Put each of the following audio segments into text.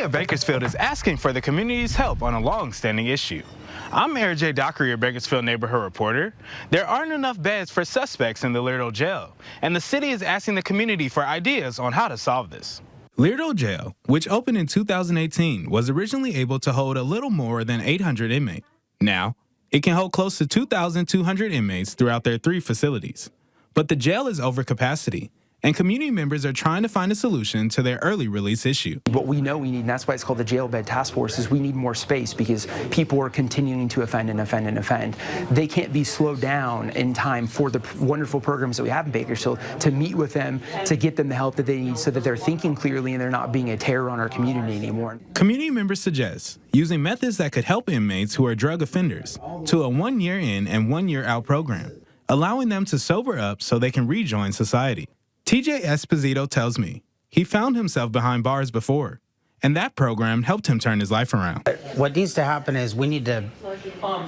of Bakersfield is asking for the community's help on a long-standing issue. I'm Mayor J. Docker, your Bakersfield neighborhood reporter. There aren't enough beds for suspects in the Leardale jail, and the city is asking the community for ideas on how to solve this. Leardale Jail, which opened in 2018, was originally able to hold a little more than 800 inmates. Now, it can hold close to 2,200 inmates throughout their 3 facilities. But the jail is over capacity, and community members are trying to find a solution to their early release issue. What we know we need, and that's why it's called the Jail Bed Task Force, is we need more space because people are continuing to offend and offend and offend. They can't be slowed down in time for the wonderful programs that we have in Bakersfield to meet with them, to get them the help that they need so that they're thinking clearly and they're not being a terror on our community anymore. Community members suggest using methods that could help inmates who are drug offenders to a 1-year in and 1-year out program, allowing them to sober up so they can rejoin society. TJ Esposito tells me he found himself behind bars before, and that program helped him turn his life around. What needs to happen is we need to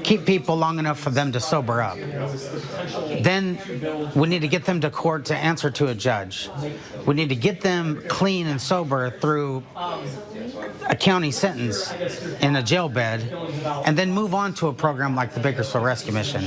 keep people long enough for them to sober up. Then we need to get them to court to answer to a judge. We need to get them clean and sober through a county sentence in a jail bed, and then move on to a program like the Bakersfield Rescue Mission,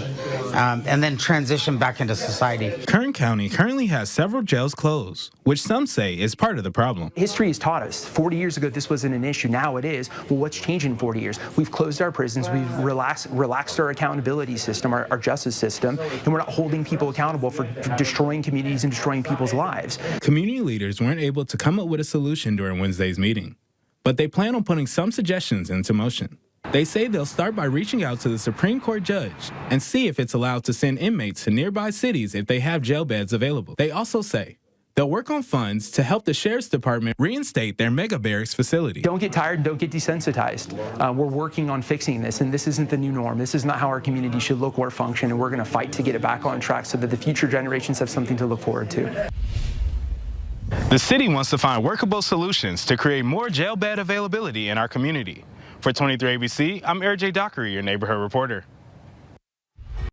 and then transition back into society. Kern County currently has several jails closed, which some say is part of the problem. History has taught us 40 years ago this wasn't an issue. Now it is. Well, what's changed in 40 years? We've closed our prisons, we've relaxed our accountability system, our justice system, and we're not holding people accountable for destroying communities and destroying people's lives. Community leaders weren't able to come up with a solution during Wednesday's meeting, but they plan on putting some suggestions into motion. They say they'll start by reaching out to the Supreme Court judge and see if it's allowed to send inmates to nearby cities if they have jail beds available. They also say they'll work on funds to help the Sheriff's Department reinstate their mega barracks facility. Don't get tired and don't get desensitized. We're working on fixing this, and this isn't the new norm. This is not how our community should look or function, and we're going to fight to get it back on track so that the future generations have something to look forward to. The city wants to find workable solutions to create more jail bed availability in our community. For 23 ABC, I'm Eric J. Dockery, your neighborhood reporter.